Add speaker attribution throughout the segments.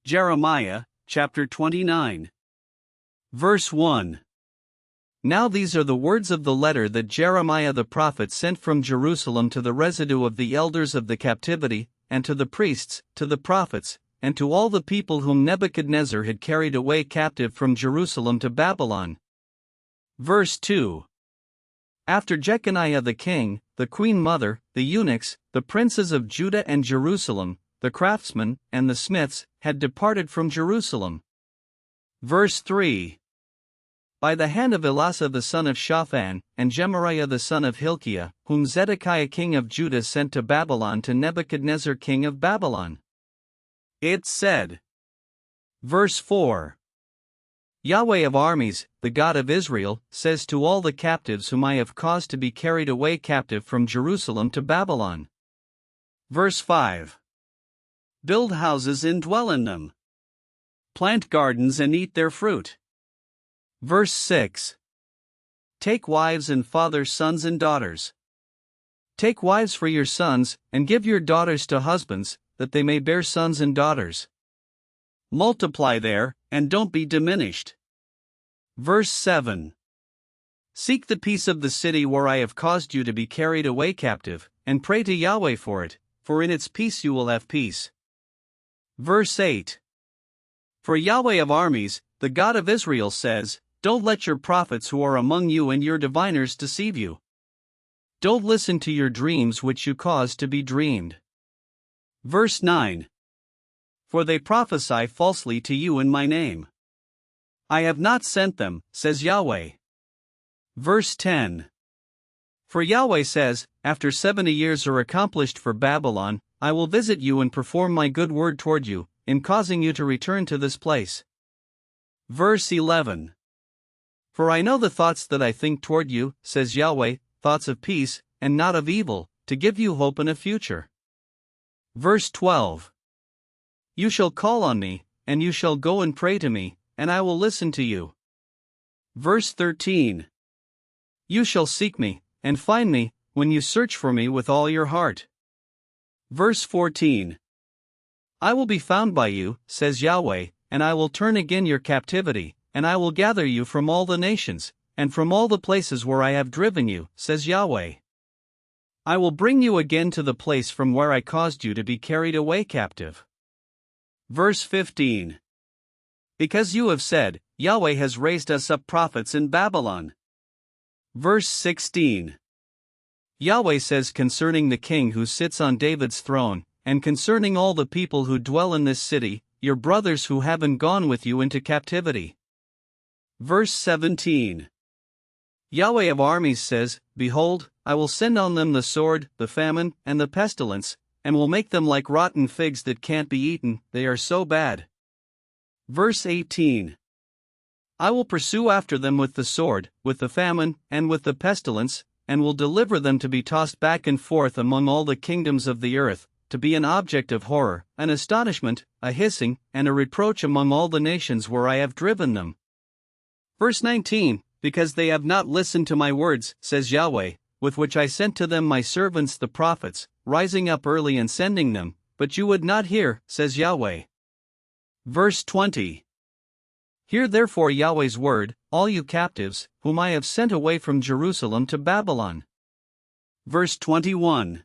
Speaker 1: Jeremiah, chapter 29. Verse 1. Now these are the words of the letter that Jeremiah the prophet sent from Jerusalem to the residue of the elders of the captivity, and to the priests, to the prophets, and to all the people whom Nebuchadnezzar had carried away captive from Jerusalem to Babylon. Verse 2. After Jeconiah the king, the queen mother, the eunuchs, the princes of Judah and Jerusalem, the craftsmen, and the smiths, had departed from Jerusalem. Verse 3. By the hand of Elasah the son of Shaphan, and Gemariah the son of Hilkiah, whom Zedekiah king of Judah sent to Babylon to Nebuchadnezzar king of Babylon. It said. Verse 4. Yahweh of armies, the God of Israel, says to all the captives whom I have caused to be carried away captive from Jerusalem to Babylon. Verse 5. Build houses and dwell in them. Plant gardens and eat their fruit. Verse 6. Take wives and father sons and daughters. Take wives for your sons, and give your daughters to husbands, that they may bear sons and daughters. Multiply there, and don't be diminished. Verse 7. Seek the peace of the city where I have caused you to be carried away captive, and pray to Yahweh for it, for in its peace you will have peace. Verse 8. For Yahweh of armies, the God of Israel says, don't let your prophets who are among you and your diviners deceive you. Don't listen to your dreams which you cause to be dreamed. Verse 9. For they prophesy falsely to you in my name. I have not sent them, says Yahweh. Verse 10. For Yahweh says, after 70 years are accomplished for Babylon, I will visit you and perform my good word toward you, in causing you to return to this place. Verse 11. For I know the thoughts that I think toward you, says Yahweh, thoughts of peace, and not of evil, to give you hope and a future. Verse 12. You shall call on me, and you shall go and pray to me, and I will listen to you. Verse 13. You shall seek me, and find me, when you search for me with all your heart. Verse 14. I will be found by you, says Yahweh, and I will turn again your captivity, and I will gather you from all the nations, and from all the places where I have driven you, says Yahweh. I will bring you again to the place from where I caused you to be carried away captive. Verse 15. Because you have said, Yahweh has raised us up prophets in Babylon. Verse 16. Yahweh says concerning the king who sits on David's throne, and concerning all the people who dwell in this city, your brothers who haven't gone with you into captivity. Verse 17. Yahweh of armies says, Behold, I will send on them the sword, the famine, and the pestilence, and will make them like rotten figs that can't be eaten, they are so bad. Verse 18. I will pursue after them with the sword, with the famine, and with the pestilence, and will deliver them to be tossed back and forth among all the kingdoms of the earth, to be an object of horror, an astonishment, a hissing, and a reproach among all the nations where I have driven them. Verse 19. Because they have not listened to my words, says Yahweh, with which I sent to them my servants the prophets, rising up early and sending them, but you would not hear, says Yahweh. Verse 20. Hear therefore Yahweh's word, all you captives, whom I have sent away from Jerusalem to Babylon. Verse 21.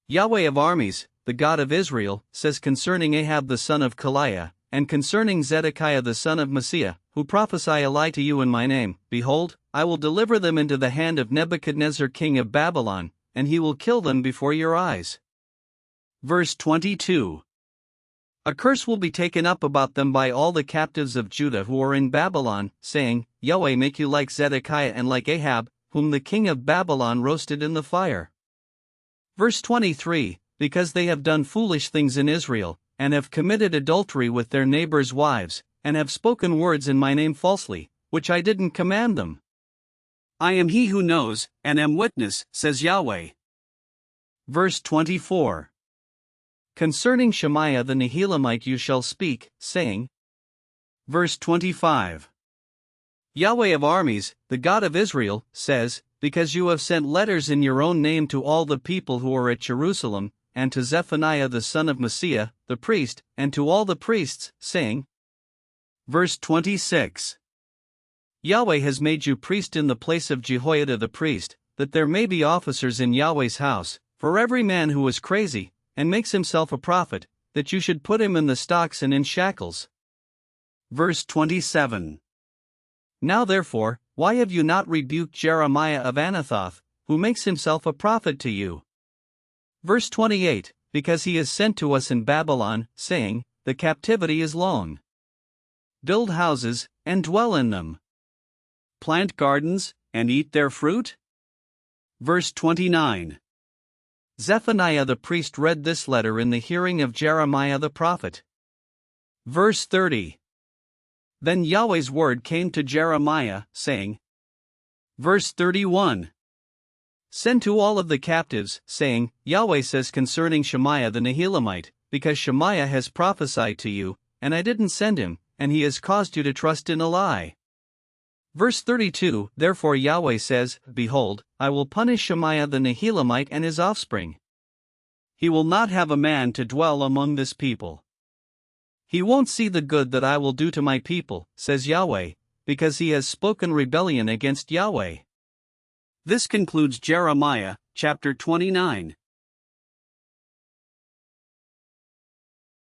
Speaker 1: Yahweh of armies, the God of Israel, says concerning Ahab the son of Kaliah, and concerning Zedekiah the son of Messiah, who prophesy a lie to you in my name, Behold, I will deliver them into the hand of Nebuchadnezzar king of Babylon, and he will kill them before your eyes. Verse 22. A curse will be taken up about them by all the captives of Judah who are in Babylon, saying, Yahweh make you like Zedekiah and like Ahab, whom the king of Babylon roasted in the fire. Verse 23. Because they have done foolish things in Israel, and have committed adultery with their neighbors' wives, and have spoken words in my name falsely, which I didn't command them. I am he who knows, and am witness, says Yahweh. Verse 24. Concerning Shemaiah the Nehelamite you shall speak, saying. Verse 25. Yahweh of armies, the God of Israel, says, Because you have sent letters in your own name to all the people who are at Jerusalem, and to Zephaniah the son of Maaseiah, the priest, and to all the priests, saying, Verse 26. Yahweh has made you priest in the place of Jehoiada the priest, that there may be officers in Yahweh's house, for every man who is crazy, and makes himself a prophet, that you should put him in the stocks and in shackles. Verse 27. Now therefore, why have you not rebuked Jeremiah of Anathoth, who makes himself a prophet to you? Verse 28. Because he is sent to us in Babylon, saying, The captivity is long. Build houses, and dwell in them. Plant gardens, and eat their fruit? Verse 29. Zephaniah the priest read this letter in the hearing of Jeremiah the prophet. Verse 30. Then Yahweh's word came to Jeremiah, saying, Verse 31. Send to all of the captives, saying, Yahweh says concerning Shemaiah the Nehelamite, because Shemaiah has prophesied to you, and I didn't send him, and he has caused you to trust in a lie. Verse 32. Therefore Yahweh says, Behold, I will punish Shemaiah the Nehelamite and his offspring. He will not have a man to dwell among this people. He won't see the good that I will do to my people, says Yahweh, because he has spoken rebellion against Yahweh. This concludes Jeremiah, chapter 29.